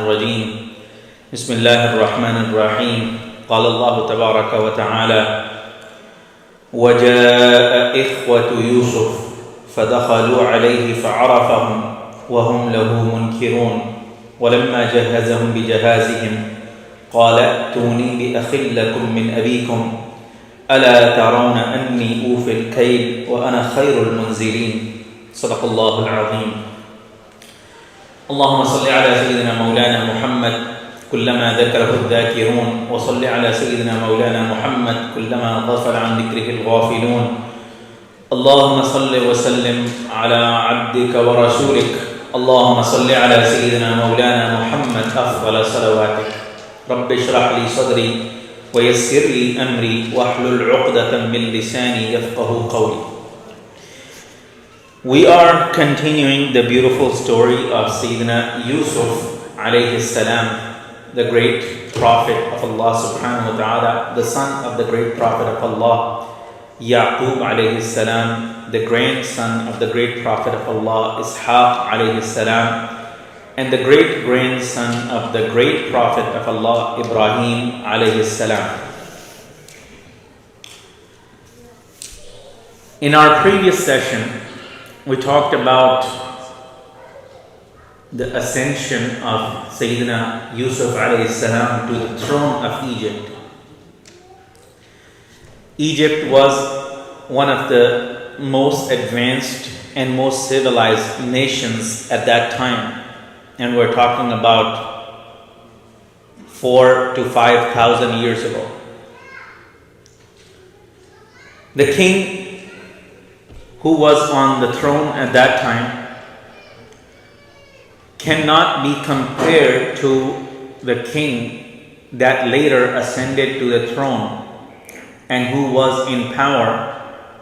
الرجيم بسم الله الرحمن الرحيم قال الله تبارك وتعالى وجاء إخوة يوسف فدخلوا عليه فعرفهم وهم له منكرون ولما جهزهم بجهازهم قال ائتوني بأخ لكم من أبيكم ألا ترون أني أوفي الكيل وأنا خير المنزلين صدق الله العظيم اللهم صل على سيدنا مولانا محمد كلما ذكره الذاكرون وصل على سيدنا مولانا محمد كلما غفل عن ذكره الغافلون اللهم صل وسلم على عبدك ورسولك اللهم صل على سيدنا مولانا محمد أفضل صلواتك رب اشرح لي صدري ويسر لي أمري واحلل عقدة من لساني يفقه قولي. We are continuing the beautiful story of Sayyidina Yusuf alayhi salam, the great prophet of Allah subhanahu wa ta'ala, the son of the great prophet of Allah, Yaqub alayhi salam, the grandson of the great prophet of Allah, Ishaq alayhi salam, and the great grandson of the great prophet of Allah, Ibrahim alayhi salam. In our previous session, we talked about the ascension of Sayyidina Yusuf A.S. to the throne of Egypt. Egypt was one of the most advanced and most civilized nations at that time. And we're talking about 4,000 to 5,000 years ago. The king who was on the throne at that time cannot be compared to the king that later ascended to the throne and who was in power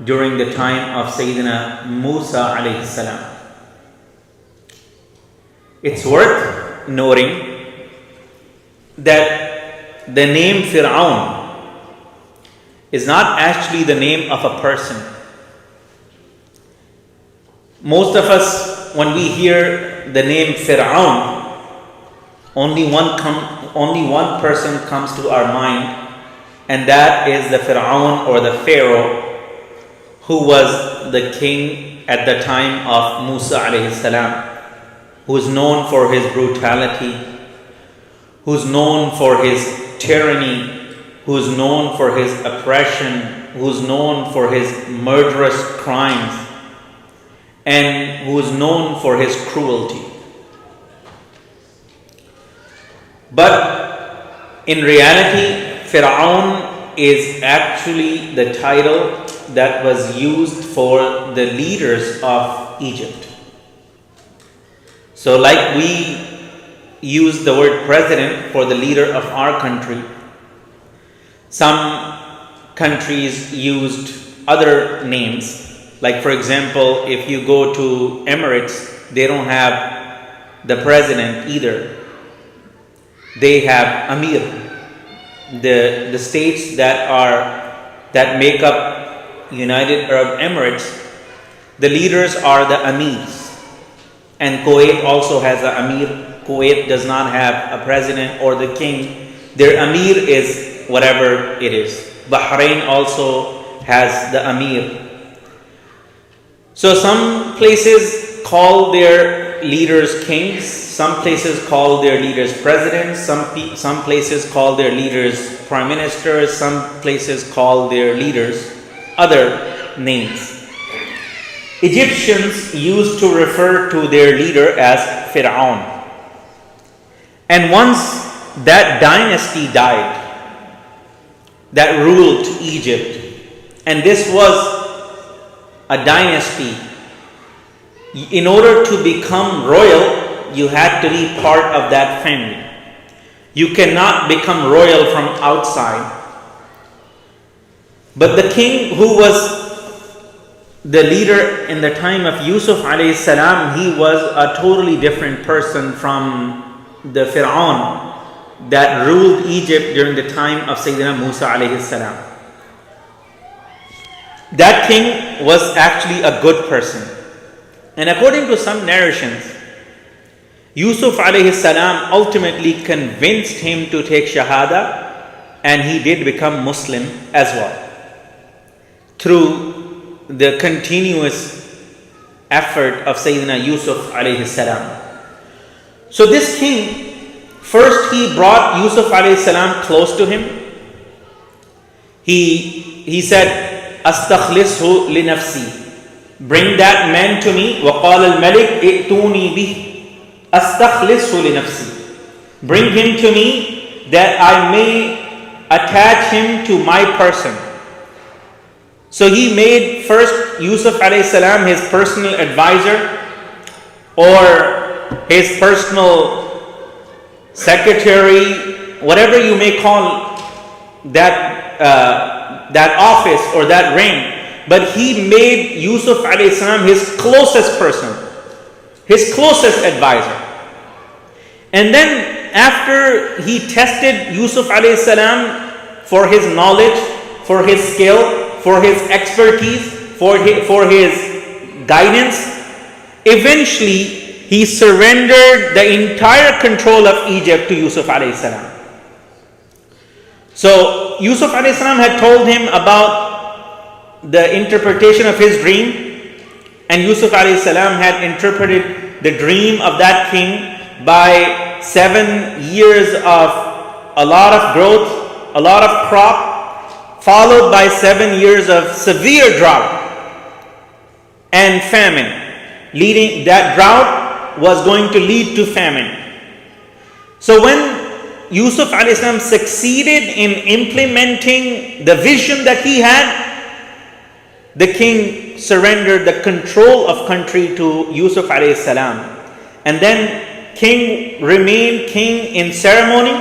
during the time of Sayyidina Musa alayhi salam. It's worth noting that the name Fir'aun is not actually the name of a person. Most of us, when we hear the name Fir'aun, only one person comes to our mind, and that is the Fir'aun or the Pharaoh who was the king at the time of Musa alayhi salam, who is known for his brutality, who is known for his tyranny, who is known for his oppression, who is known for his murderous crimes, and who is known for his cruelty. But in reality, Fir'aun is actually the title that was used for the leaders of Egypt. So like we use the word president for the leader of our country, some countries used other names. Like for example, if you go to Emirates, they don't have the president either. They have Amir. The states that make up United Arab Emirates, the leaders are the Amirs. And Kuwait also has an Amir. Kuwait does not have a president or the king. Their Amir is whatever it is. Bahrain also has the Amir. So some places call their leaders kings, some places call their leaders presidents, some places call their leaders prime ministers, some places call their leaders other names. Egyptians used to refer to their leader as Fir'aun. And once that dynasty died, that ruled Egypt, and this was a dynasty, in order to become royal, you had to be part of that family. You cannot become royal from outside. But the king who was the leader in the time of Yusuf alayhi salam, he was a totally different person from the Fir'aun that ruled Egypt during the time of Sayyidina Musa alayhi salam. That king was actually a good person. And according to some narrations, Yusuf alayhi salam ultimately convinced him to take Shahada, and he did become Muslim as well through the continuous effort of Sayyidina Yusuf alayhi salam. So this king, first he brought Yusuf alayhi salam close to him. He said, "Astakhlishu li nafsi." Bring that man to me. وَقَالَ الْمَلِكْ ائْتُونِي بِهِ أَسْتَخْلِصْهُ لِنَفْسِي. Bring him to me that I may attach him to my person. So he made first Yusuf alayhi salam his personal advisor, or his personal secretary, whatever you may call that office or that rank. But he made Yusuf alayhi salam his closest person, his closest advisor. And then after he tested Yusuf alayhi salam for his knowledge, for his skill, for his expertise, for his guidance, eventually he surrendered the entire control of Egypt to Yusuf alayhi salam. So Yusuf alayhi salam had told him about the interpretation of his dream, and Yusuf alayhi salam had interpreted the dream of that king by 7 years of a lot of growth, a lot of crop, followed by 7 years of severe drought and famine. That drought was going to lead to famine. So when Yusuf alayhi salam succeeded in implementing the vision that he had, the king surrendered the control of country to Yusuf alayhi salam. And then king remained king in ceremony,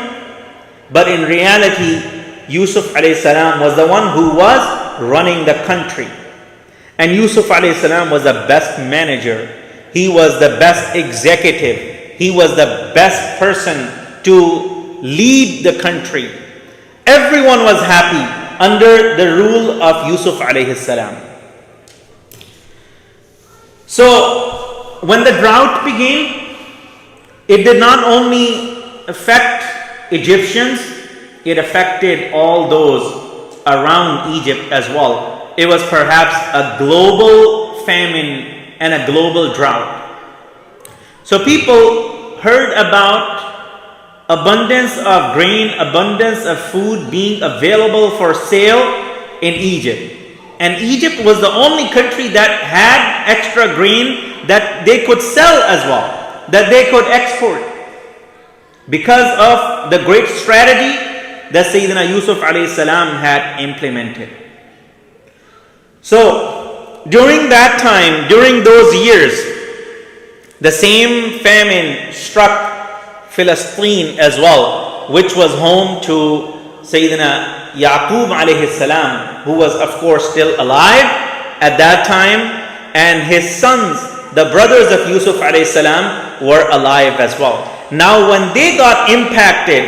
but in reality, Yusuf alayhi salam was the one who was running the country. And Yusuf alayhi salam was the best manager. He was the best executive. He was the best person to lead the country. Everyone was happy under the rule of Yusuf alayhi salam. So when the drought began, it did not only affect Egyptians, it affected all those around Egypt as well. It was perhaps a global famine and a global drought. So people heard about abundance of grain, abundance of food being available for sale in Egypt. And Egypt was the only country that had extra grain that they could sell as well, that they could export, because of the great strategy that Sayyidina Yusuf alayhi salam had implemented. So during that time, during those years, the same famine struck Palestine as well, which was home to Sayyidina Yaqub alayhi salam, who was of course still alive at that time, and his sons, the brothers of Yusuf alayhi salam, were alive as well. Now when they got impacted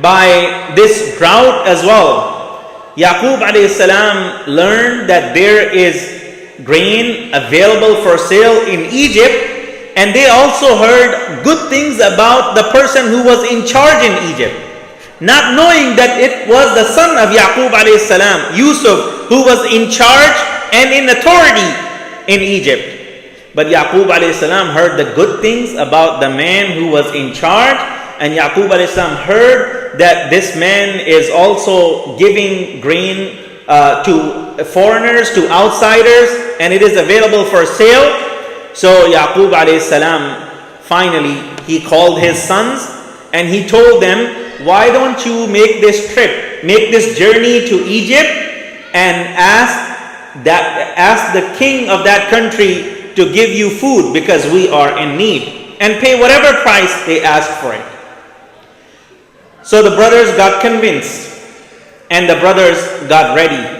by this drought as well, Yaqub alayhi salam learned that there is grain available for sale in Egypt. And they also heard good things about the person who was in charge in Egypt, not knowing that it was the son of Yaqub alayhi salam, Yusuf, who was in charge and in authority in Egypt. But Yaqub alayhi salam heard the good things about the man who was in charge, and Yaqub alayhi salam heard that this man is also giving grain to foreigners, to outsiders, and it is available for sale. So Yaqub alayhi salam, finally, he called his sons and he told them, why don't you make this trip, make this journey to Egypt and ask the king of that country to give you food, because we are in need, and pay whatever price they ask for it. So the brothers got convinced and the brothers got ready.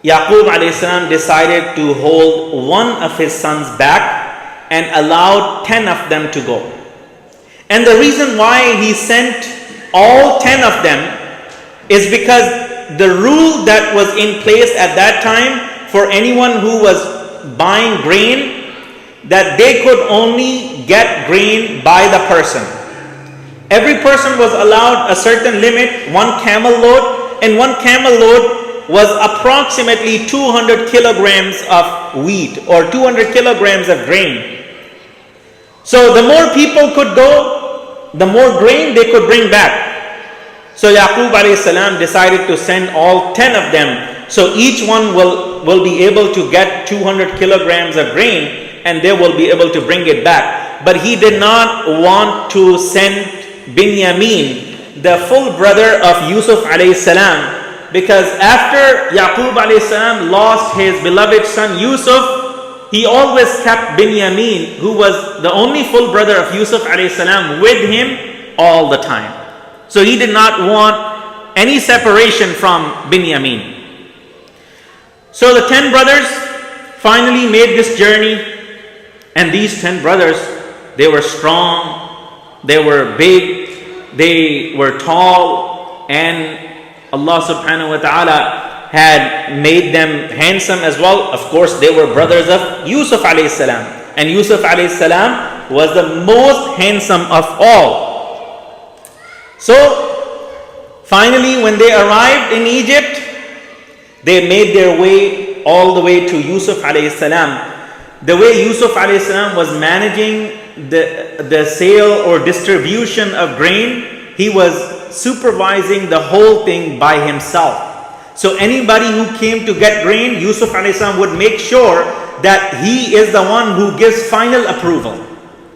Yaqub alayhi salam decided to hold one of his sons back and allowed 10 of them to go. And the reason why he sent all 10 of them is because the rule that was in place at that time for anyone who was buying grain, that they could only get grain by the person. Every person was allowed a certain limit, one camel load, and one camel load was approximately 200 kilograms of wheat or 200 kilograms of grain. So the more people could go, the more grain they could bring back. So Yaqub alayhi salam decided to send all 10 of them. So each one will be able to get 200 kilograms of grain and they will be able to bring it back. But he did not want to send Binyamin, the full brother of Yusuf alayhi salam, because after Yaqub alayhi salam lost his beloved son Yusuf, he always kept Binyamin, who was the only full brother of Yusuf alayhi salam, with him all the time. So he did not want any separation from Binyamin. So the 10 brothers finally made this journey, and these 10 brothers, they were strong, they were big, they were tall, and Allah subhanahu wa ta'ala had made them handsome as well. Of course, they were brothers of Yusuf alayhi salam, and Yusuf alayhi salam was the most handsome of all. So finally, when they arrived in Egypt, they made their way all the way to Yusuf alayhi salam. The way Yusuf alayhi salam was managing the sale or distribution of grain, he was supervising the whole thing by himself. So anybody who came to get grain, Yusuf alayhi salam would make sure that he is the one who gives final approval,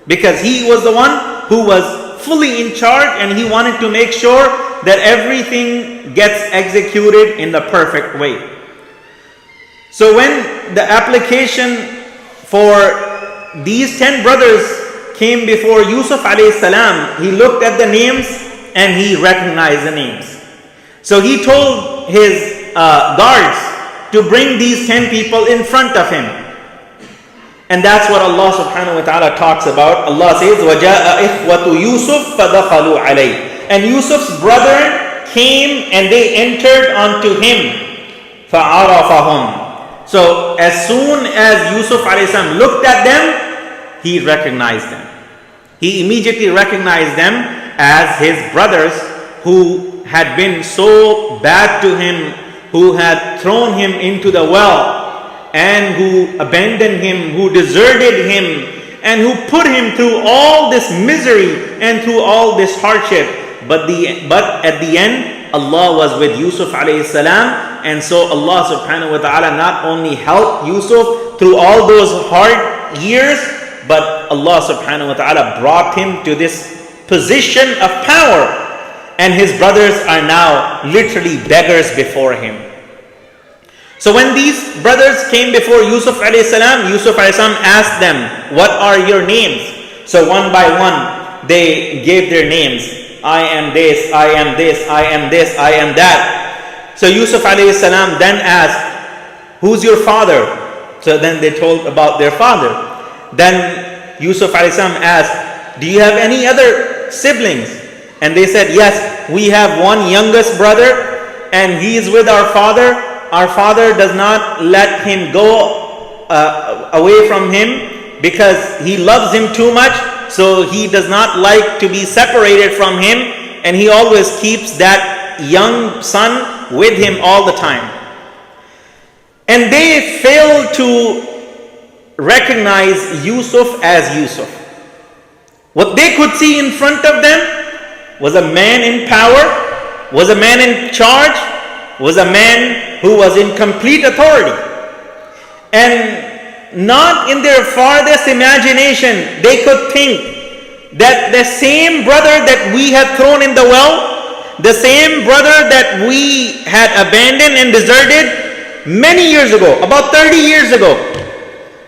because he was the one who was fully in charge, and he wanted to make sure that everything gets executed in the perfect way. So when the application for these 10 brothers came before Yusuf alayhi salam, he looked at the names and he recognized the names. So he told his guards to bring these 10 people in front of him. And that's what Allah subhanahu wa ta'ala talks about. Allah says, وَجَاءَ إِخْوَةُ يُوسُفْ فَدَخَلُوا عَلَيْهِ. And Yusuf's brethren came and they entered unto him. فَعَرَفَهُمْ. So as soon as Yusuf alayhi salam looked at them, he recognized them. He immediately recognized them as his brothers who had been so bad to him, who had thrown him into the well, and who abandoned him, who deserted him, and who put him through all this misery and through all this hardship. But at the end, Allah was with Yusuf alayhi salam, and so Allah subhanahu wa ta'ala not only helped Yusuf through all those hard years, but Allah subhanahu wa ta'ala brought him to this position of power, and his brothers are now literally beggars before him. So when these brothers came before Yusuf alayhi salam asked them, what are your names? So one by one they gave their names. I am this, I am this, I am this, I am that. So Yusuf alayhi salam then asked, who's your father? So then they told about their father. Then Yusuf alayhi salam asked, do you have any other siblings? And they said, yes, we have one youngest brother, and he is with our father. Our father does not let him go away from him because he loves him too much. So he does not like to be separated from him, and he always keeps that young son with him all the time. And they failed to recognize Yusuf as Yusuf. What they could see in front of them was a man in power, was a man in charge, was a man who was in complete authority. And not in their farthest imagination they could think that the same brother that we had thrown in the well, the same brother that we had abandoned and deserted many years ago, about 30 years ago,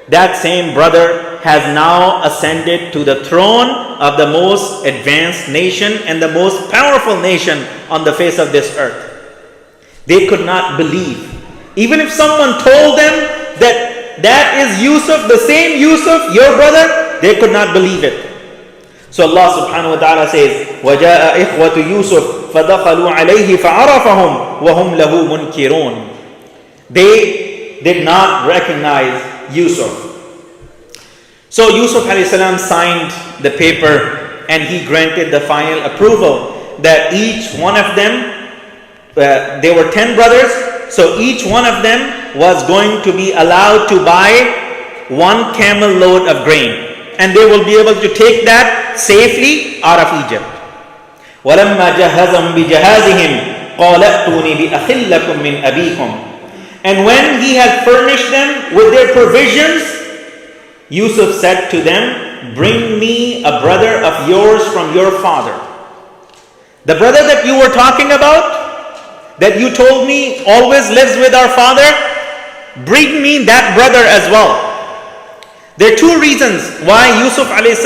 that same brother has now ascended to the throne of the most advanced nation and the most powerful nation on the face of this earth. They could not believe. Even if someone told them that is Yusuf, the same Yusuf, your brother, they could not believe it. So Allah subhanahu wa ta'ala says, وَجَاءَ إِخْوَةُ يُوسُفْ فَدَخَلُوا عَلَيْهِ فَعَرَفَهُمْ وَهُمْ لَهُ مُنْكِرُونَ. They did not recognize Yusuf. So Yusuf a.s. signed the paper and he granted the final approval that each one of them, there were 10 brothers, so each one of them was going to be allowed to buy 1 camel load of grain, and they will be able to take that safely out of Egypt. وَلَمَّا جَهَّزَهُمْ بِجَهَازِهِمْ قَالَ ائْتُونِي بِأَخٍ لَكُمْ مِنْ أَبِيكُمْ. And when he had furnished them with their provisions, Yusuf said to them, bring me a brother of yours from your father. The brother that you were talking about, that you told me always lives with our father, bring me that brother as well. There are 2 reasons why Yusuf a.s.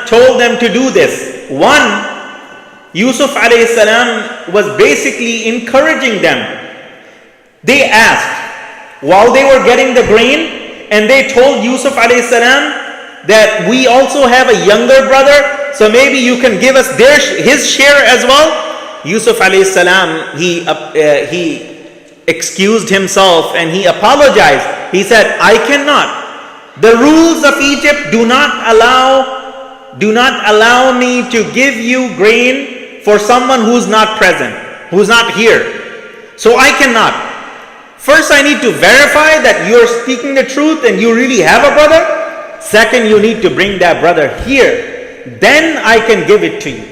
told them to do this. One, Yusuf a.s. was basically encouraging them. They asked, while they were getting the grain, and they told Yusuf a.s. that we also have a younger brother, so maybe you can give us his share as well. Yusuf a.s. he excused himself and he apologized. He said, I cannot. The rules of Egypt do not allow me to give you grain for someone who's not present, who's not here. So I cannot. First, I need to verify that you're speaking the truth and you really have a brother. Second, you need to bring that brother here. Then I can give it to you.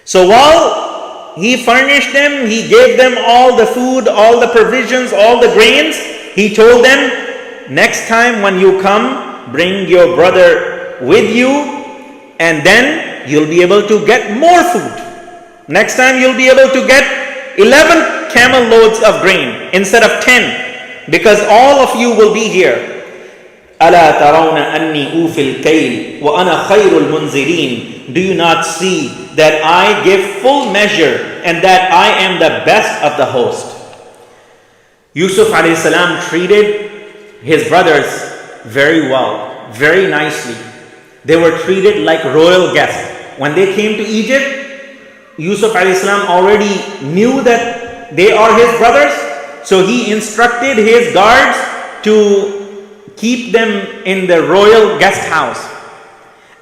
So while he furnished them, he gave them all the food, all the provisions, all the grains. He told them, next time when you come, bring your brother with you, and then you'll be able to get more food. Next time you'll be able to get 11 camel loads of grain instead of 10, because all of you will be here. أَلَا تَرَوْنَ أَنِّي أُوفِي الْكَيْلِ وَأَنَا خَيْرُ الْمُنْزِلِينَ. Do you not see that I give full measure and that I am the best of the host? Yusuf a.s. treated his brothers very well, very nicely. They were treated like royal guests. When they came to Egypt, Yusuf a.s. already knew that they are his brothers, so he instructed his guards to keep them in the royal guest house.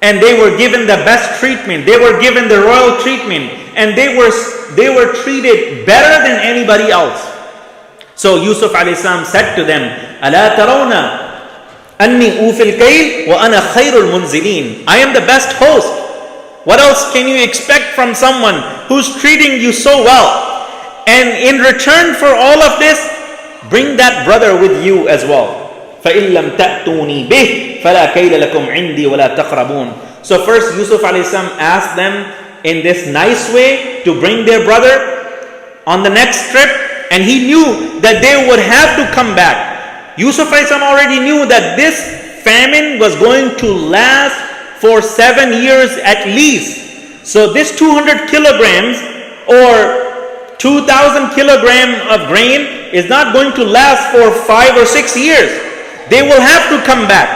And they were given the best treatment. They were given the royal treatment, and they were treated better than anybody else. So Yusuf a.s. said to them, أَلَا تَرَوْنَ أَنِّي أُوفِي الْكَيْلِ وَأَنَا خَيْرُ الْمُنْزِلِينَ. I am the best host. What else can you expect from someone who's treating you so well? And in return for all of this, bring that brother with you as well. فَإِن لَمْ تَأْتُونِي بِهِ فَلَا كَيْلَ لَكُمْ عِنْدِي وَلَا تَقْرَبُونَ. So first Yusuf a.s. asked them in this nice way to bring their brother on the next trip, and he knew that they would have to come back. Yusuf a.s. already knew that this famine was going to last for 7 years at least. So this 200 kilograms or 2,000 kilograms of grain is not going to last for 5 or 6 years. They will have to come back.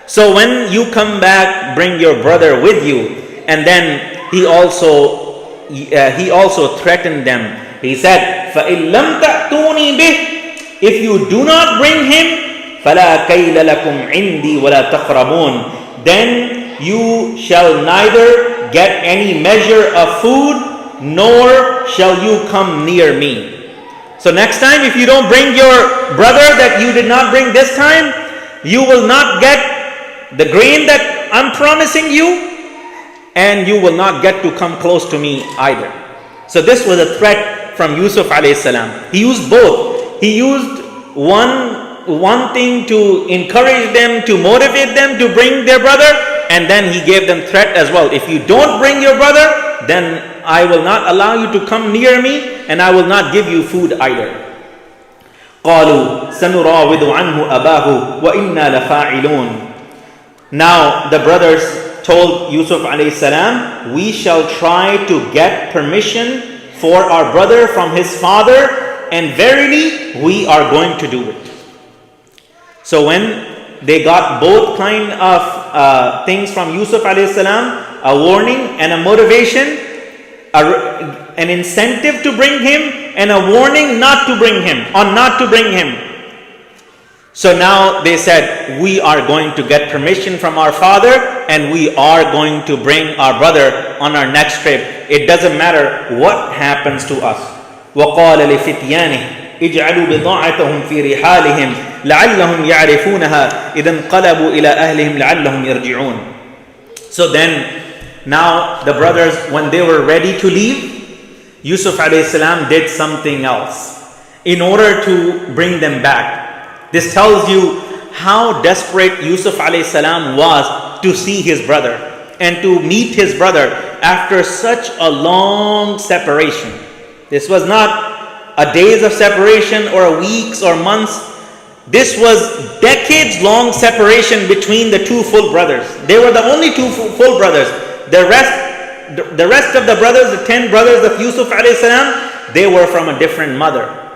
So when you come back, bring your brother with you. And then he also threatened them. He said, فَإِن لَمْ تَأْتُونِي بِهِ. If you do not bring him, فَلَا كَيْلَ لَكُمْ عِنْدِي وَلَا تَقْرَبُونَ. Then you shall neither get any measure of food, nor shall you come near me. So next time, if you don't bring your brother that you did not bring this time, you will not get the grain that I'm promising you, and you will not get to come close to me either. So this was a threat from Yusuf a.s. He used both. He used one thing to encourage them, to motivate them to bring their brother, and then he gave them threat as well. If you don't bring your brother, then I will not allow you to come near me, and I will not give you food either. قَالُوا سَنُرَاوِدُ عَنْهُ أَبَاهُ وَإِنَّا لَفَاعِلُونَ. Now the brothers told Yusuf a.s., we shall try to get permission for our brother from his father, and verily we are going to do it. So when they got both kind of things from Yusuf a.s., a warning and a motivation, an incentive to bring him, and a warning not to bring him, or not to bring him. So now they said, we are going to get permission from our father and we are going to bring our brother on our next trip. It doesn't matter what happens to us. وَقَالَ لِفِتْيَانِهِ اجْعَلُوا بِضَاعَتَهُمْ فِي رِحَالِهِمْ لَعَلَّهُمْ يَعْرِفُونَهَا إِذَا انْقَلَبُوا إِلَىٰ أَهْلِهِمْ لَعَلَّهُمْ يَرْجِعُونَ. So then, now the brothers, when they were ready to leave, Yusuf A.S. did something else in order to bring them back. This tells you how desperate Yusuf A.S. was to see his brother and to meet his brother after such a long separation. This was not a days of separation or a weeks or months. This was decades long separation between the two full brothers. They were the only two full brothers. The rest of the brothers, the 10 brothers of Yusuf A.S., they were from a different mother.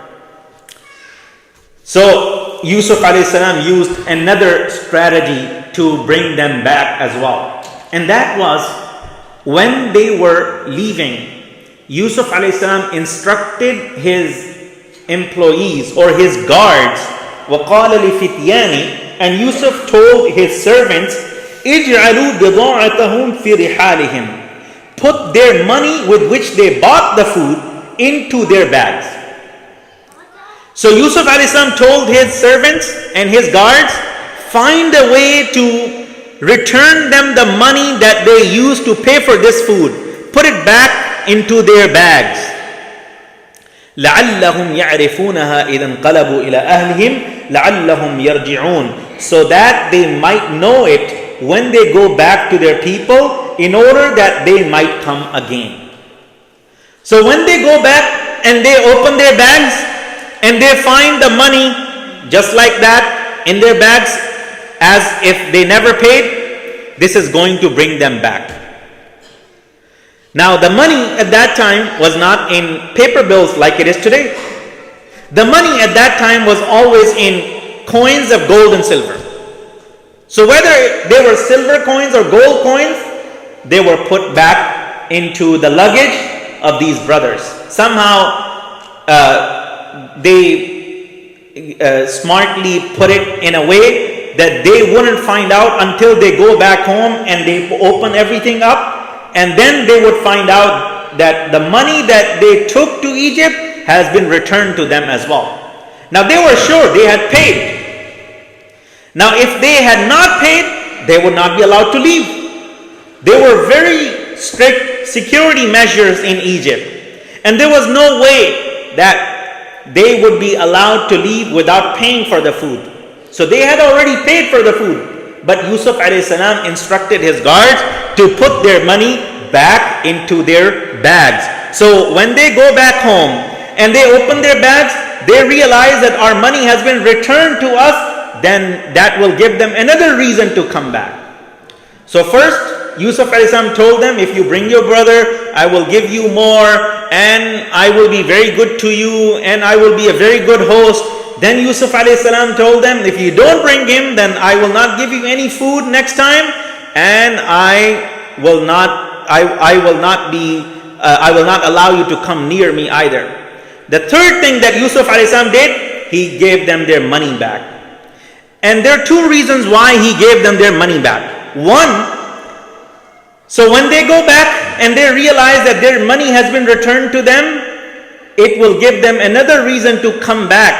So Yusuf A.S. used another strategy to bring them back as well. And that was, when they were leaving, Yusuf A.S. instructed his employees or his guards, وَقَالَ لِفِتْيَانِ, and Yusuf told his servants, اجعلوا بضاعتهم في رحالهم, put their money with which they bought the food into their bags. So Yusuf A.S. told his servants and his guards, find a way to return them the money that they used to pay for this food. Put it back into their bags. لَعَلَّهُمْ يَعْرِفُونَهَا إِذَا انْقَلَبُوا إِلَىٰ أَهْلِهِمْ لَعَلَّهُمْ يَرْجِعُونَ, so that they might know it when they go back to their people, in order that they might come again. So when they go back and they open their bags and they find the money just like that in their bags as if they never paid, this is going to bring them back. Now the money at that time was not in paper bills like it is today. The money at that time was always in coins of gold and silver. So whether they were silver coins or gold coins, they were put back into the luggage of these brothers. Somehow they smartly put it in a way that they wouldn't find out until they go back home and they open everything up, and then they would find out that the money that they took to Egypt has been returned to them as well. Now they were sure they had paid. Now if they had not paid, they would not be allowed to leave. There were very strict security measures in Egypt, and there was no way that they would be allowed to leave without paying for the food. So they had already paid for the food, but Yusuf A.S. instructed his guards to put their money back into their bags. So when they go back home and they open their bags, they realize that our money has been returned to us, then that will give them another reason to come back. So first, Yusuf A.S. told them, if you bring your brother, I will give you more, and I will be very good to you, and I will be a very good host. Then Yusuf A.S. told them, if you don't bring him, then I will not give you any food next time, and I will not allow you to come near me either. The third thing that Yusuf A.S. did, he gave them their money back. And there are two reasons why he gave them their money back. One, so when they go back and they realize that their money has been returned to them, it will give them another reason to come back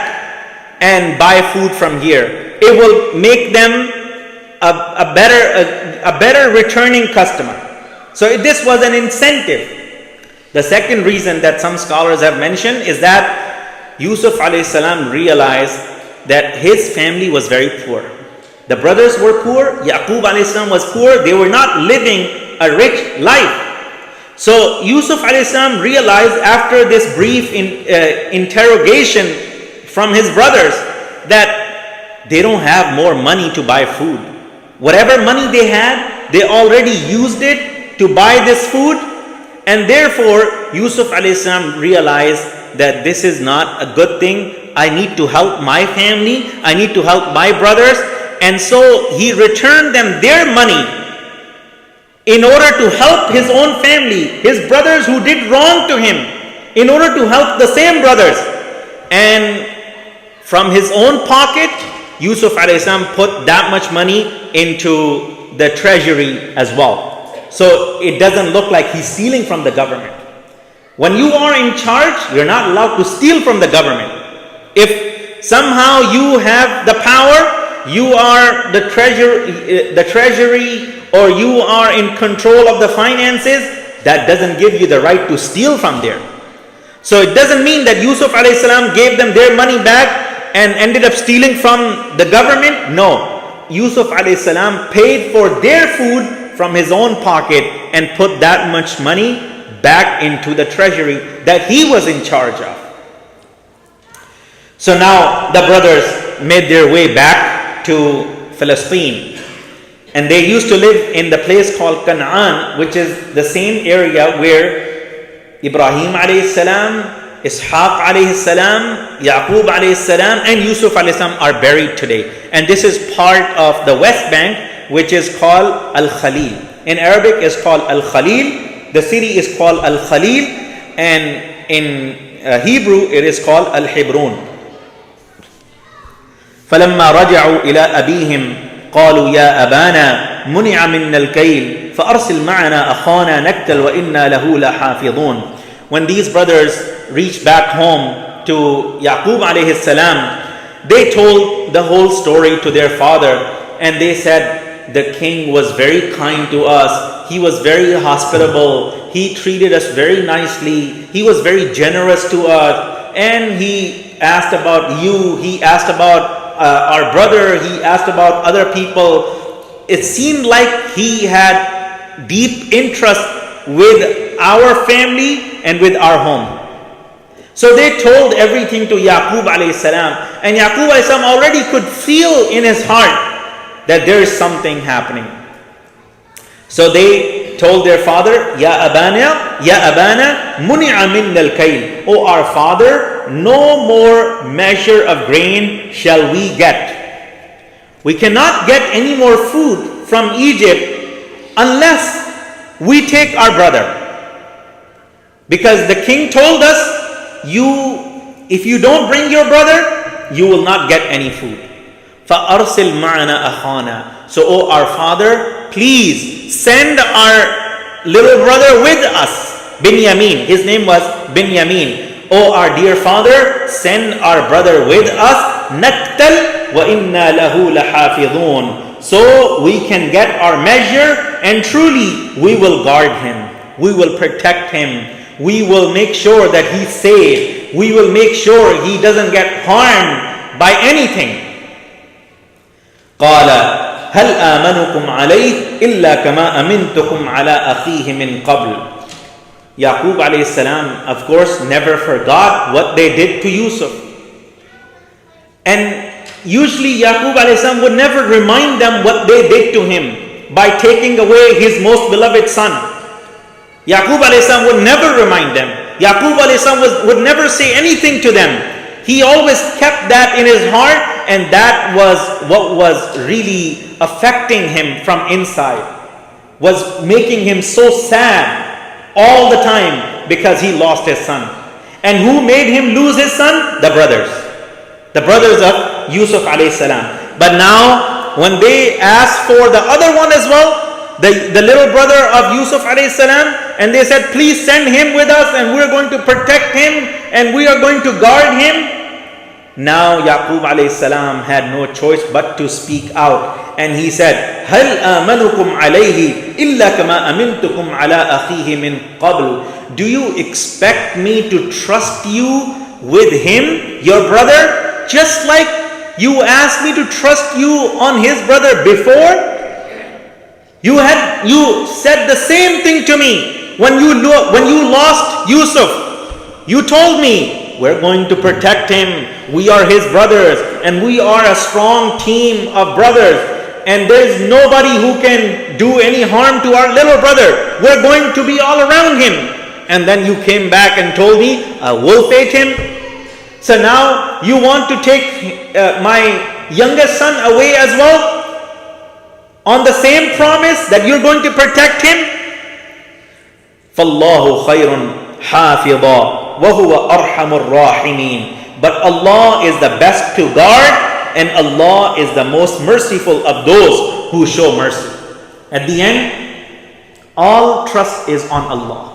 and buy food from here. It will make them a better returning customer. So this was an incentive. The second reason that some scholars have mentioned is that Yusuf A.S. realized that his family was very poor. The brothers were poor, Yaqub A.S. was poor, they were not living a rich life. So Yusuf A.S. realized after this brief interrogation from his brothers that they don't have more money to buy food. Whatever money they had, they already used it to buy this food, and therefore Yusuf A.S. realized that this is not a good thing. I need to help my family, I need to help my brothers, and so he returned them their money in order to help his own family, his brothers who did wrong to him, in order to help the same brothers. And from his own pocket, Yusuf A.S. put that much money into the treasury as well. So it doesn't look like he's stealing from the government. When you are in charge, you're not allowed to steal from the government. If somehow you have the power, you are the treasury, or you are in control of the finances, that doesn't give you the right to steal from there. So it doesn't mean that Yusuf A.S. gave them their money back and ended up stealing from the government. No. Yusuf A.S. paid for their food from his own pocket and put that much money back into the treasury that he was in charge of. So now the brothers made their way back to Palestine, and they used to live in the place called Canaan, which is the same area where Ibrahim alayhi salam, Ishaq alayhi salam, Yaqub alayhi salam, and Yusuf alayhi salam are buried today. And this is part of the West Bank, which is called Al-Khalil. In Arabic it's called Al-Khalil. The city is called Al-Khalil, and in Hebrew it is called Al-Hebron. فلما رجعوا إلى أبيهم قالوا يا أبانا منع منا الكيل فأرسل معنا أخانا نكتل وإنا له لحافظون. When these brothers reached back home to Yaqub alayhi salam, they told the whole story to their father, and they said, the king was very kind to us. He was very hospitable. He treated us very nicely. He was very generous to us. And he asked about you. He asked about our brother. He asked about other people. It seemed like he had deep interest with our family and with our home. So they told everything to Yaqub alayhi salam. And Yaqub alayhi salam already could feel in his heart that there is something happening. So they told their father, Ya Abana, muni'a minna al-kayl. Oh, our father, no more measure of grain shall we get. We cannot get any more food from Egypt unless we take our brother. Because the king told us, if you don't bring your brother, you will not get any food. فَأَرْسِلْ مَعَنَا أَخَانَا. So, oh our father, please send our little brother with us. Binyamin. His name was Binyamin. Oh our dear father, send our brother with us. نَكْتَلْ وَإِنَّا لَهُ لَحَافِظُونَ. So we can get our measure, and truly we will guard him. We will protect him. We will make sure that he's safe. We will make sure he doesn't get harmed by anything. قال هل آمنكم عليه إلا كما أمنتكم على أخيه من قبل. Yaqub alayhi salam, of course, never forgot what they did to Yusuf. And usually Yaqub alayhi salam would never remind them what they did to him by taking away his most beloved son. Yaqub alayhi salam would never remind them. Yaqub alayhi salam would never say anything to them. He always kept that in his heart, and that was what was really affecting him from inside, was making him so sad all the time because he lost his son. And who made him lose his son? The brothers of Yusuf alayhi salam. But now when they asked for the other one as well, the little brother of Yusuf alayhi salam, and they said, please send him with us and we're going to protect him and we are going to guard him. Now Yaqub alayhi salam had no choice but to speak out, and he said, هل آمنكم عليه إلا كما أمنتكم على أخيه من قبل. Do you expect me to trust you with him, your brother, just like you asked me to trust you on his brother before? You said the same thing to me when you lost Yusuf. You told me, we're going to protect him. We are his brothers, and we are a strong team of brothers, and there's nobody who can do any harm to our little brother. We're going to be all around him. And then you came back and told me, a wolf ate him. So now you want to take my youngest son away as well, on the same promise that you're going to protect him? فَاللَّهُ خَيْرٌ حَافِظًا وَهُوَ أَرْحَمُ الرَّاحِمِينَ. But Allah is the best to guard, and Allah is the most merciful of those who show mercy. At the end, all trust is on Allah.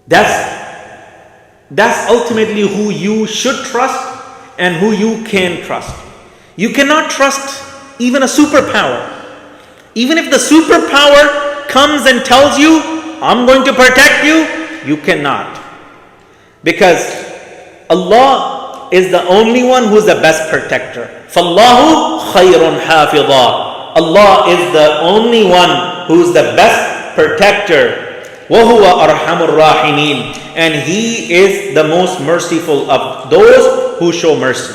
That's ultimately who you should trust and who you can trust. You cannot trust even a superpower. Even if the superpower comes and tells you, I'm going to protect you, you cannot. Because Allah is the only one who is the best protector. فَاللَّهُ خَيْرٌ حَافِظًا. Allah is the only one who is the best protector. وَهُوَ أَرْحَمُ الرَّاحِمِينَ. And He is the most merciful of those who show mercy.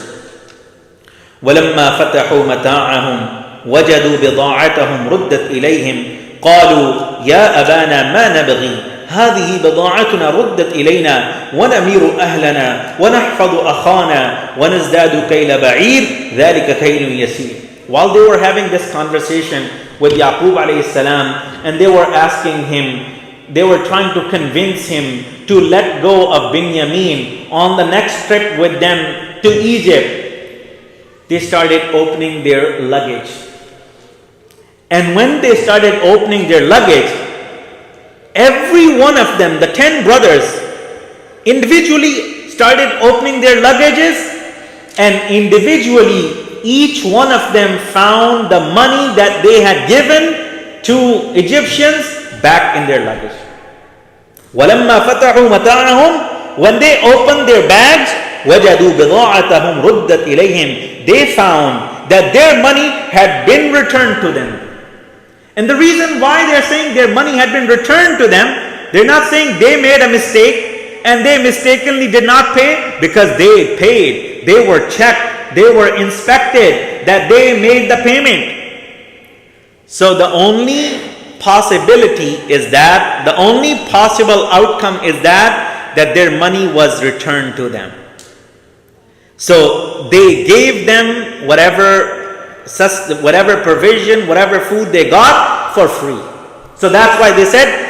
وَلَمَّا فَتَحُوا مَتَاعَهُمْ وَجَدُوا بِضَاعَتَهُمْ رُدَّتْ إِلَيْهِمْ قَالُوا يَا أَبَانَا مَا نَبْغِي هذه بضاعتنا ردت إلينا ونمير أهلنا ونحفظ أخانا ونزداد كيل بعير ذلك كيل يسير. While they were having this conversation with Yaqub alayhi salam, and they were asking him, they were trying to convince him to let go of Binyamin on the next trip with them to Egypt, they started opening their luggage. And when they started opening their luggage, every one of them, the 10 brothers, individually started opening their luggages, and individually each one of them found the money that they had given to Egyptians back in their luggage. وَلَمَّا فَتَحُوا مَتَاعَهُمْ. When they opened their bags, وَجَدُوا بِضَاعَتَهُمْ رُدَّتْ إِلَيْهِمْ. They found that their money had been returned to them. And the reason why they're saying their money had been returned to them, they're not saying they made a mistake and they mistakenly did not pay, because they paid, they were checked, they were inspected, that they made the payment. So the only possibility is that, the only possible outcome is that their money was returned to them. So they gave them whatever provision, whatever food they got for free. So that's why they said,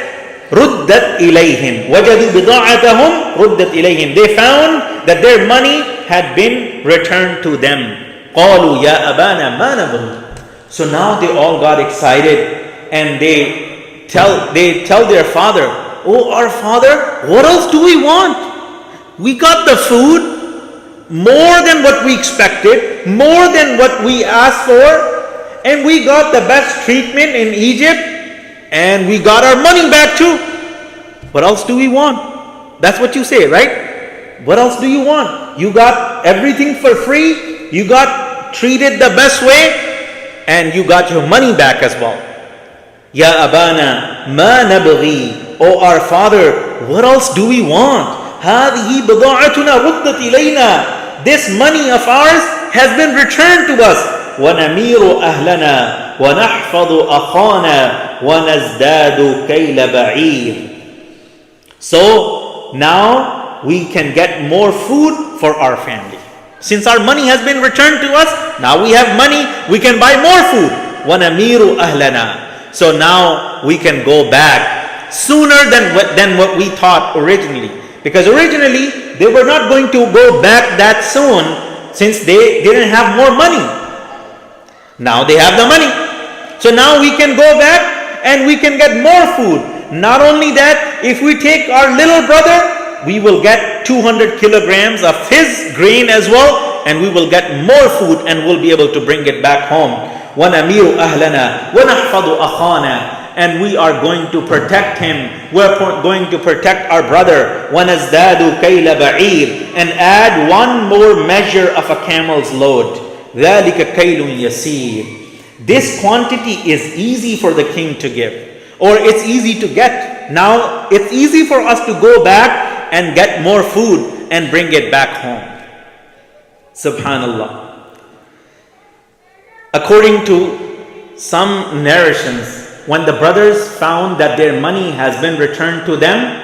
رُدَّتْ إِلَيْهِمْ وَجَدُوا بِضَاعَتَهُمْ رُدَّتْ إِلَيْهِمْ. They found that their money had been returned to them. قَالُوا يَا أَبَانَا مَا نَبْغِي. So now they all got excited and they tell their father, oh, our father, what else do we want? We got the food, more than what we expected, more than what we asked for, and we got the best treatment in Egypt, and we got our money back too. What else do we want? That's what you say, right? What else do you want? You got everything for free, you got treated the best way, and you got your money back as well. Ya Abana ma nabghi. Oh, our father, what else do we want? هذه بضاعتنا ردت إلينا. This money of ours has been returned to us. وَنَمِيرُ أَهْلَنَا وَنَحْفَظُ أَخَانَا وَنَزْدَادُ كَيْلَ بَعِيرٍ. So now we can get more food for our family. Since our money has been returned to us, now we have money, we can buy more food. وَنَمِيرُ أَهْلَنَا. So now we can go back sooner than what we thought originally. Because originally, they were not going to go back that soon since they didn't have more money. Now they have the money. So now we can go back and we can get more food. Not only that, if we take our little brother, we will get 200 kilograms of his grain as well, and we will get more food and we'll be able to bring it back home. وَنَمِيرُ أَهْلَنَا وَنَحْفَظُ أَخَانَا. And we are going to protect him. We're going to protect our brother. وَنَزْدَادُ كَيْلَ بَعِيرٍ. And add one more measure of a camel's load. ذَلِكَ كَيْلٌ يَسِيرٌ. This quantity is easy for the king to give. Or it's easy to get. Now it's easy for us to go back and get more food and bring it back home. Subhanallah. According to some narrations, when the brothers found that their money has been returned to them,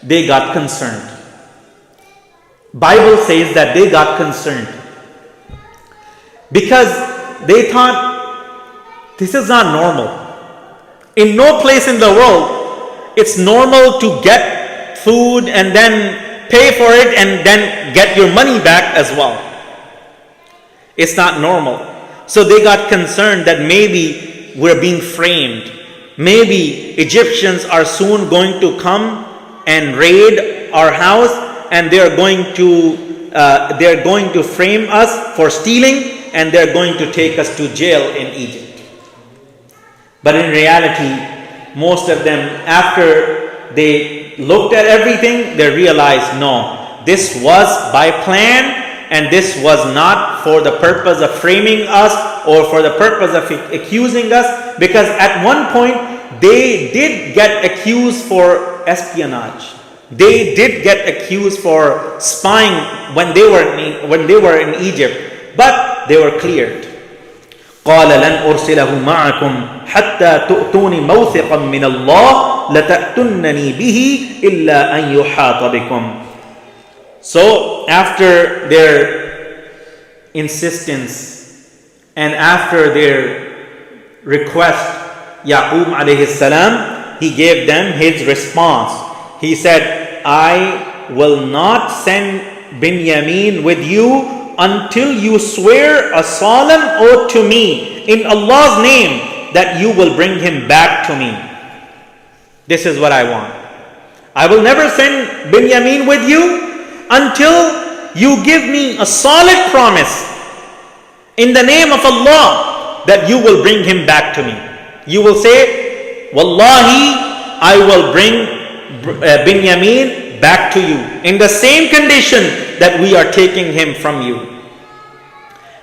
they got concerned. Bible says that they got concerned because they thought this is not normal. In no place in the world it's normal to get food and then pay for it and then get your money back as well. It's not normal. So they got concerned that maybe we're being framed. Maybe Egyptians are soon going to come and raid our house, and they're going to frame us for stealing, and they're going to take us to jail in Egypt. But in reality, most of them, after they looked at everything, they realized, no, this was by plan, and this was not for the purpose of framing us or for the purpose of accusing us, because at one point they did get accused for espionage. They did get accused for spying when they were in Egypt, but they were cleared. قال لن أرسله معكم حتى تؤتوني موثقا من الله لتأتونني به إلا أن يحاط بكم. So after their insistence and after their request, Yaqub alayhi salam, he gave them his response. He said, I will not send Binyamin with you until you swear a solemn oath to me in Allah's name that you will bring him back to me. This is what I want. I will never send Binyamin with you until you give me a solid promise in the name of Allah that you will bring him back to me. You will say, Wallahi, I will bring Binyamin back to you in the same condition that we are taking him from you.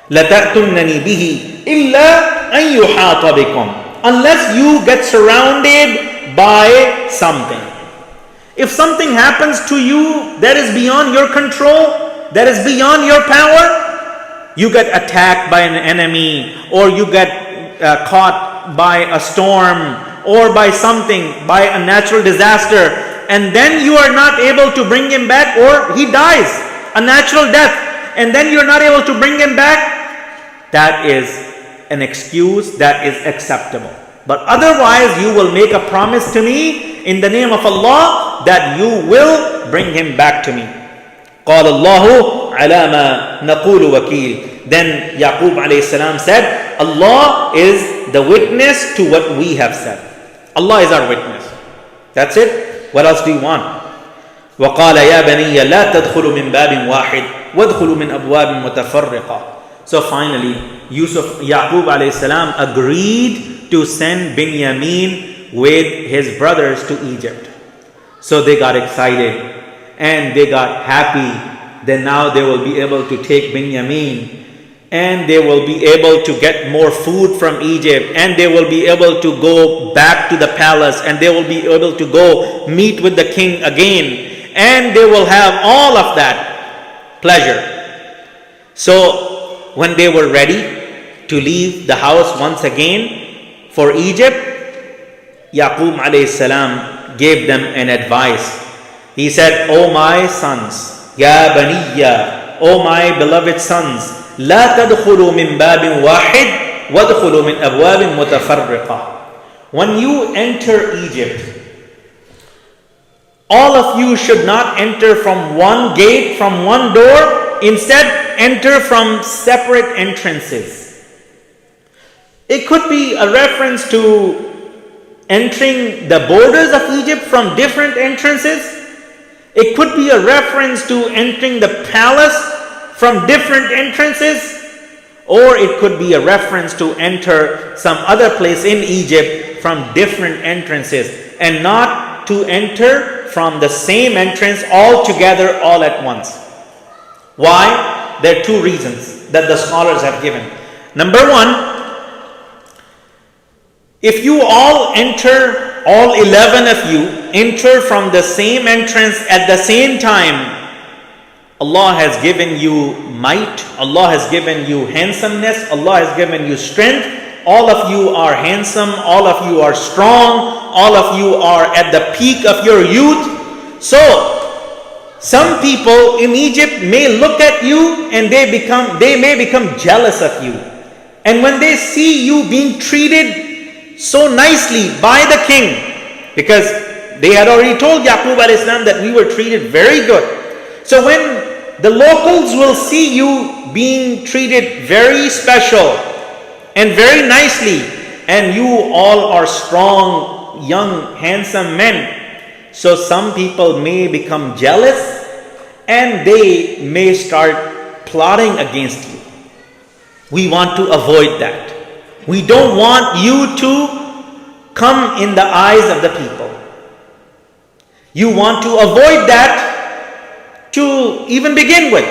لَتَأْتُنَّنِي بِهِ إِلَّا أَن يُحَاطَ بِكُمْ. Unless you get surrounded by something. If something happens to you that is beyond your control, that is beyond your power, you get attacked by an enemy, or you get caught by a storm, or by something, by a natural disaster, and then you are not able to bring him back, or he dies a natural death, and then you're not able to bring him back, that is an excuse that is acceptable. But otherwise, you will make a promise to me in the name of Allah that you will bring him back to me. قال الله على ما نقول وكيل. Then Yaqub alayhi salam said, Allah is the witness to what we have said. Allah is our witness. That's it. What else do you want? وقال يا بني لا تدخلوا من باب واحد وادخلوا من أبواب متفرقة. So finally, Yaqub alayhi salam agreed to send Binyamin with his brothers to Egypt. So they got excited and they got happy that now they will be able to take Binyamin, and they will be able to get more food from Egypt, and they will be able to go back to the palace, and they will be able to go meet with the king again, and they will have all of that pleasure. So when they were ready to leave the house once again for Egypt, Yaqub alayhi salam gave them an advice. He said, O my sons, Ya Baniya, O my beloved sons, La tadkhulu min babin wahid, wadkhulu min abwabin mutafarriqa. When you enter Egypt, all of you should not enter from one gate, from one door. Instead, enter from separate entrances. It could be a reference to entering the borders of Egypt from different entrances. It could be a reference to entering the palace from different entrances. Or it could be a reference to enter some other place in Egypt from different entrances, and not to enter from the same entrance all together all at once. Why? There are two reasons that the scholars have given. Number one, if you all enter, all 11 of you enter from the same entrance at the same time, Allah has given you might, Allah has given you handsomeness, Allah has given you strength. All of you are handsome, all of you are strong, all of you are at the peak of your youth. So, some people in Egypt may look at you and they may become jealous of you. And when they see you being treated so nicely by the king, because they had already told Yaqub alayhi salam that we were treated very good. So when the locals will see you being treated very special and very nicely, and you all are strong, young, handsome men. So some people may become jealous and they may start plotting against you. We want to avoid that. We don't want you to come in the eyes of the people. You want to avoid that to even begin with.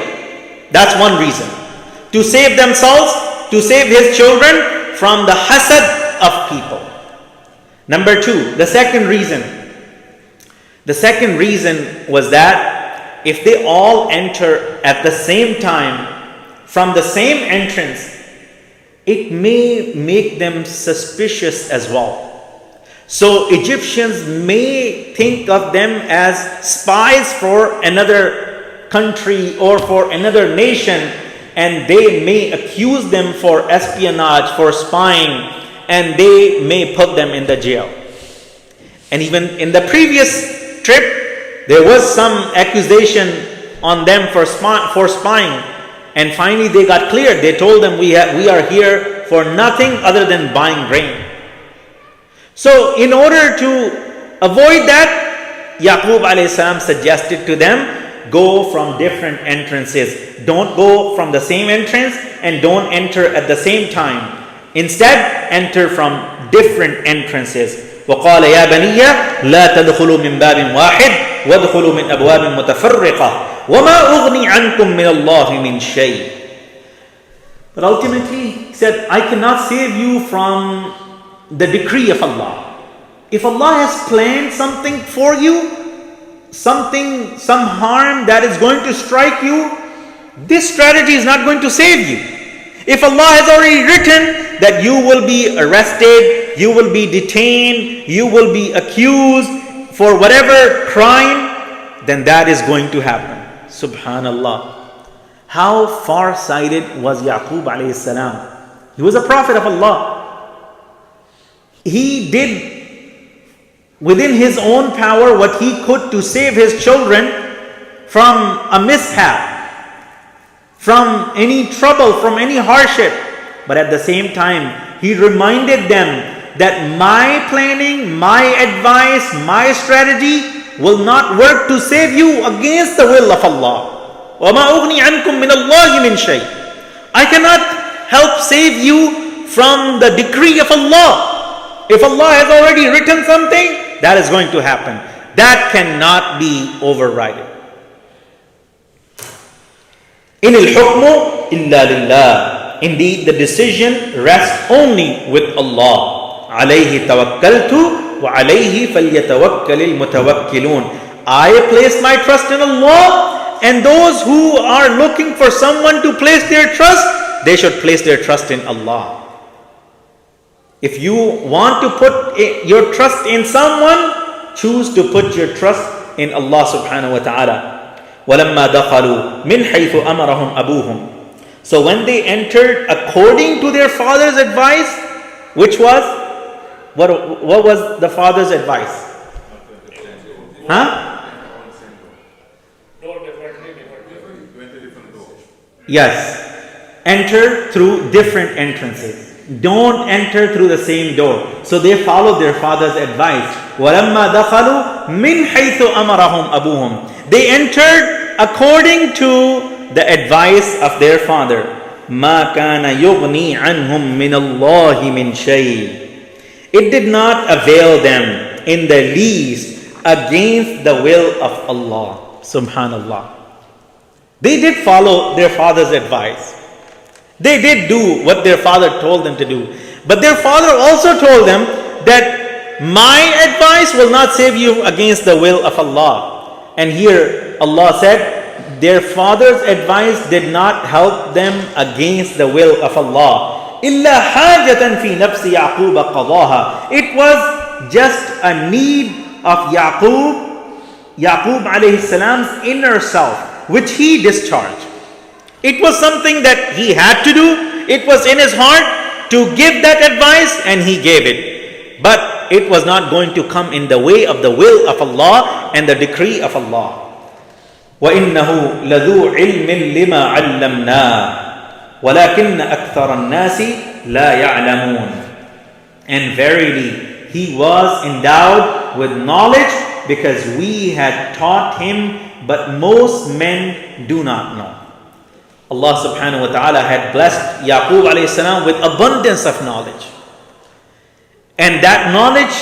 That's one reason. To save themselves, to save his children from the hasad of people. Number two, the second reason. The second reason was that if they all enter at the same time from the same entrance, it may make them suspicious as well. So Egyptians may think of them as spies for another country or for another nation, and they may accuse them for espionage, for spying, and they may put them in the jail. And even in the previous trip, there was some accusation on them for spying, and finally they got cleared. They told them, we are here for nothing other than buying grain. So in order to avoid that, Yaqub alayhi salam suggested to them, go from different entrances. Don't go from the same entrance and don't enter at the same time. Instead, enter from different entrances. وقال يا بني لا تدخلوا من باب واحد وادخلوا من أبواب متفرقة وما أغني عنكم من الله من شيء. But ultimately, he said, I cannot save you from the decree of Allah. If Allah has planned something for you, some harm that is going to strike you, this strategy is not going to save you. If Allah has already written that you will be arrested, you will be detained, you will be accused for whatever crime, then that is going to happen. Subhanallah. How far-sighted was Yaqub alayhi salam? He was a prophet of Allah. He did within his own power what he could to save his children from a mishap, from any trouble, from any hardship. But at the same time, he reminded them that my planning, my advice, my strategy will not work to save you against the will of Allah. وَمَا أُغْنِي عَنْكُم مِّنَ اللَّهِ مِنْ شَيْءٍ. I cannot help save you from the decree of Allah. If Allah has already written something, that is going to happen. That cannot be overridden. إِنِ الْحُكْمُ إِلَّا لِلَّهِ. Indeed, the decision rests only with Allah. عَلَيْهِ تَوَكَّلْتُ وَعَلَيْهِ فَلْيَتَوَكَّلِ الْمُتَوَكِّلُونَ. I place my trust in Allah, and those who are looking for someone to place their trust, they should place their trust in Allah. If you want to put your trust in someone, choose to put your trust in Allah subhanahu wa ta'ala. وَلَمَّا دَخَلُوا مِنْ حَيْثُ أَمَرَهُمْ أَبُوهُمْ. So when they entered according to their father's advice, which was, what was the father's advice? Huh? Yes. Enter through different entrances. Don't enter through the same door. So they followed their father's advice. وَلَمَّا دَخَلُوا مِنْ حَيْثُ أَمَرَهُمْ أَبُوهُمْ. They entered according to the advice of their father. مَا كَانَ يُغْنِي عَنْهُمْ مِنَ اللَّهِ مِنْ شَيْءٍ. It did not avail them in the least against the will of Allah. Subhanallah. They did follow their father's advice. They did do what their father told them to do. But their father also told them that my advice will not save you against the will of Allah. And here Allah said their father's advice did not help them against the will of Allah. إِلَّا حَاجَةً فِي نَفْسِ يَعْقُوبَ قَضَاهَا. It was just a need of Yaqub alayhi salam's inner self, which he discharged. It was something that he had to do. It was in his heart to give that advice, and he gave it. But it was not going to come in the way of the will of Allah and the decree of Allah. وَإِنَّهُ لَذُو عِلْمٍ لِمَا عَلَّمْنَا وَلَكِنَّ أَكْثَرَ النَّاسِ لَا يَعْلَمُونَ. And verily, he was endowed with knowledge because we had taught him, but most men do not know. Allah subhanahu wa ta'ala had blessed Yaqub alayhi salam with abundance of knowledge. And that knowledge,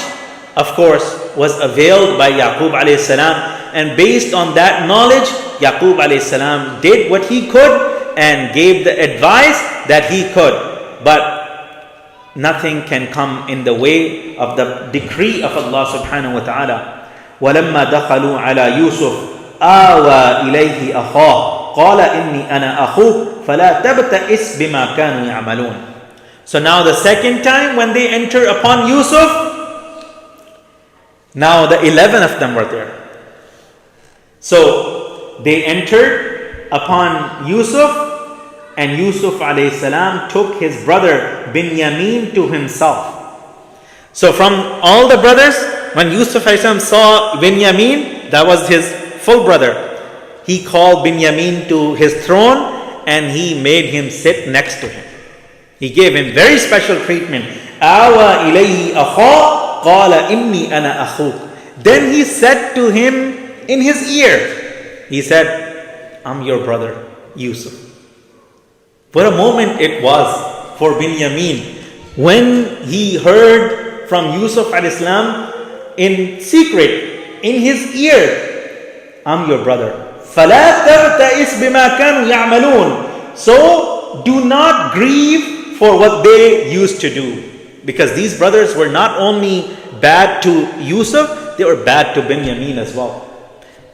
of course, was availed by Yaqub alayhi salam. And based on that knowledge, Yaqub alayhi salam did what he could and gave the advice that he could. But nothing can come in the way of the decree of Allah subhanahu wa ta'ala. وَلَمَّا دَخَلُوا عَلَى يُوسُفَ آوَى إِلَيْهِ أَخَاهُ قَالَ إِنِّي أَنَا أَخُوكَ فَلَا تَبْتَئِسْ بِمَا كَانُوا يَعْمَلُونَ. So now the second time when they enter upon Yusuf, now the 11 of them were there. So they entered upon Yusuf, and Yusuf alayhi salam took his brother Binyamin to himself. So from all the brothers, when Yusuf alayhi salam saw Binyamin, that was his full brother, he called Binyamin to his throne and he made him sit next to him. He gave him very special treatment. Awa ilayhi akha qala inni ana akhuk. Then he said to him in his ear, he said, I'm your brother, Yusuf. What a moment it was for Binyamin when he heard from Yusuf al-Islam in secret, in his ear, I'm your brother. فَلَا تَبْتَئِسْ بِمَا كَانُوا يَعْمَلُونَ. So do not grieve for what they used to do. Because these brothers were not only bad to Yusuf, they were bad to Binyamin as well.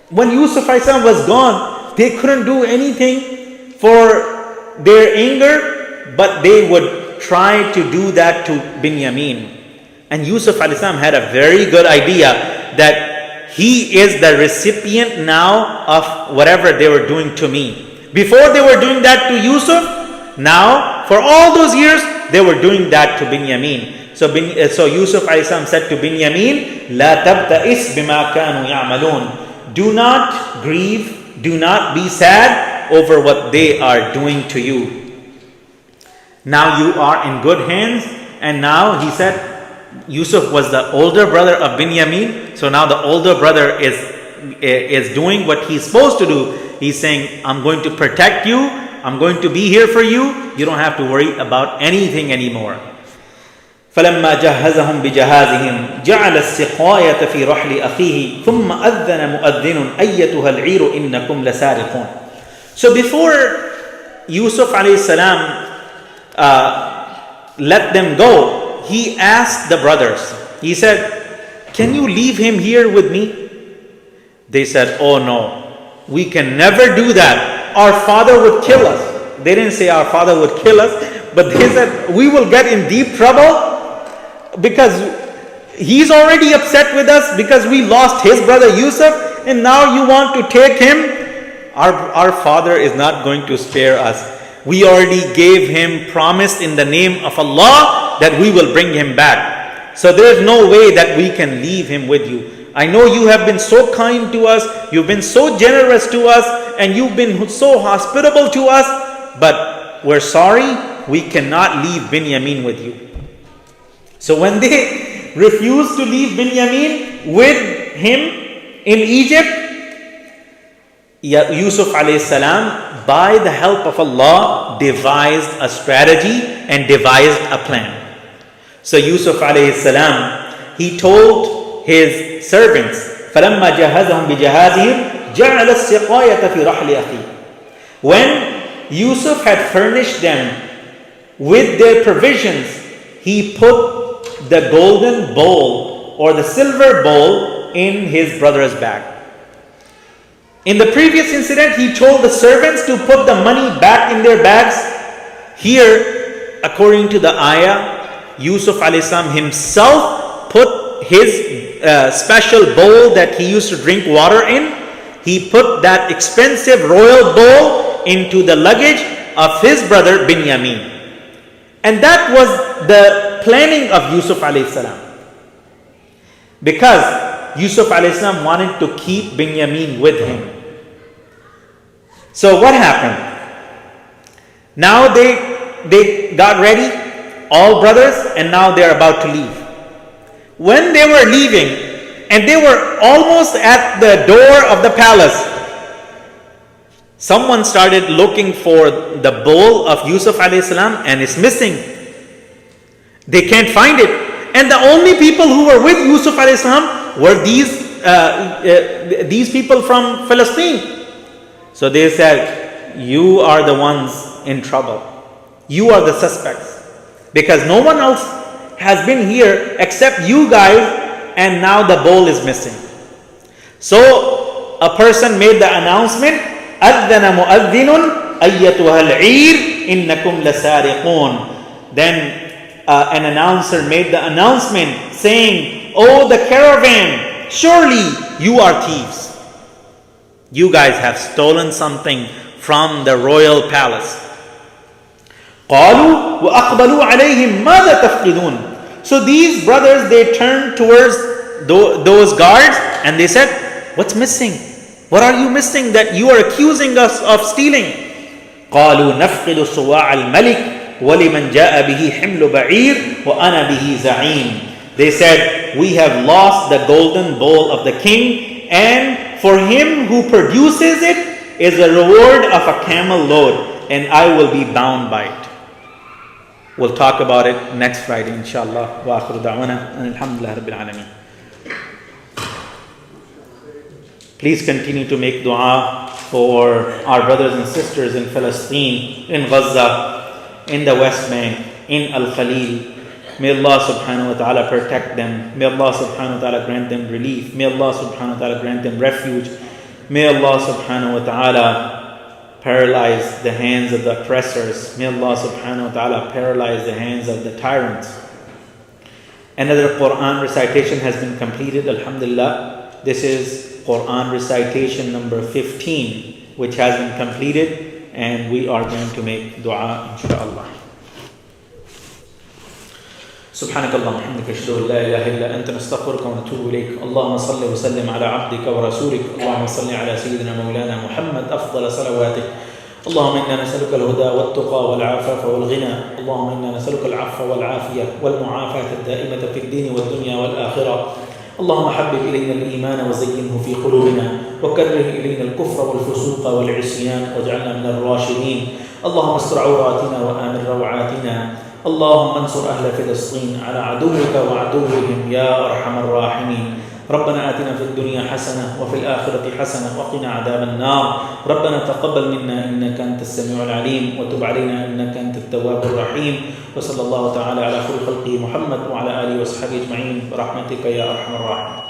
When Yusuf was gone, they couldn't do anything for their anger, but they would try to do that to Binyamin. And Yusuf had a very good idea that he is the recipient now of whatever they were doing to me. Before they were doing that to Yusuf, now for all those years they were doing that to Binyamin. So Yusuf said to Binyamin, لا تبتئس بما كانوا يعملون. Do not grieve, do not be sad over what they are doing to you. Now you are in good hands. And now he said, Yusuf was the older brother of Binyamin. So now the older brother is doing what he's supposed to do. He's saying, I'm going to protect you. I'm going to be here for you. You don't have to worry about anything anymore. فلما جهزهم بجهازهم جعل السقاية في رحل أخيه ثم أذن مؤذن أيتها العير إنكم لسارقون. So before Yusuf alayhi salam let them go, he asked the brothers, he said, can you leave him here with me? They said, oh no, we can never do that. Our father would kill us. They didn't say our father would kill us, but they said we will get in deep trouble because he's already upset with us because we lost his brother Yusuf, and now you want to take him. Our father is not going to spare us. We already gave him promise in the name of Allah that we will bring him back. So there is no way that we can leave him with you. I know you have been so kind to us, you've been so generous to us, and you've been so hospitable to us, but we're sorry, we cannot leave Binyamin with you. So when they refused to leave Binyamin with him in Egypt, Yusuf alayhi salam, by the help of Allah, devised a strategy and devised a plan. So Yusuf alayhi salam, he told his servants, فَلَمَّا جَهَزَهُمْ بِجَهَازِهِمْ جَعَلَ السِّقَايَةَ فِي رَحْلِ أَخِيهِ. When Yusuf had furnished them with their provisions, he put the golden bowl or the silver bowl in his brother's bag. In the previous incident, he told the servants to put the money back in their bags. Here, according to the ayah, Yusuf alayhi salam himself put his special bowl that he used to drink water in. He put that expensive royal bowl into the luggage of his brother Binyamin. And that was the planning of Yusuf alayhi salam. Because Yusuf alayhi salam wanted to keep Binyamin with him. So what happened? Now they got ready, all brothers, and now they're about to leave. When they were leaving, and they were almost at the door of the palace, someone started looking for the bowl of Yusuf A.S. and it's missing. They can't find it. And the only people who were with Yusuf A.S. were these people from Palestine. So they said, you are the ones in trouble. You are the suspects. Because no one else has been here except you guys, and now the bowl is missing. So a person made the announcement, أَذَّنَ مُؤَذِّنٌ أَيَّتُهَا الْعِيرِ إِنَّكُمْ لَسَارِقُونَ. Then an announcer made the announcement saying, oh, the caravan, surely you are thieves. You guys have stolen something from the royal palace. قالوا وأقبلوا عليهم ماذا تفقدون. So these brothers, they turned towards those guards and they said, what's missing? What are you missing that you are accusing us of stealing? قالوا نفقد صواع الملك ولمن جاء به حمل بعير وأنا به زعيم. They said, we have lost the golden bowl of the king, and for him who produces it is a reward of a camel load, and I will be bound by it. We'll talk about it next Friday, inshallah. Wa akhiru da'wana and alhamdulillah rabbil alameen. Please continue to make dua for our brothers and sisters in Palestine, in Gaza, in the West Bank, in Al-Khalil. May Allah subhanahu wa ta'ala protect them. May Allah subhanahu wa ta'ala grant them relief. May Allah subhanahu wa ta'ala grant them refuge. May Allah subhanahu wa ta'ala paralyze the hands of the oppressors. May Allah subhanahu wa ta'ala paralyze the hands of the tyrants. Another Quran recitation has been completed, alhamdulillah. This is Quran recitation number 15, which has been completed, and we are going to make dua, inshallah. سبحانك اللهم وبحمدك اشهد ان لا اله الا انت نستغفرك ونتوب اليك. اللهم صل وسلم على عبدك ورسولك. اللهم صل على سيدنا مولانا محمد افضل صلواتك. اللهم انا نسالك الهدى والتقى والعفاف والغنى. اللهم انا نسالك العفو والعافيه والمعافاه الدائمه في الدين والدنيا والاخره. اللهم حبب الينا الايمان وزينه في قلوبنا وكره الينا الكفر والفسوق والعصيان واجعلنا من الراشدين. اللهم استر عوراتنا وامن روعاتنا. اللهم انصر أهل فلسطين على عدوك وعدوهم يا أرحم الراحمين. ربنا آتنا في الدنيا حسنة وفي الآخرة حسنة وقنا عذاب النار. ربنا تقبل منا إنك أنت السميع العليم وتب علينا إنك أنت التواب الرحيم. وصلى الله تعالى على خير خلقه محمد وعلى آله وصحبه أجمعين برحمتك يا أرحم الراحمين.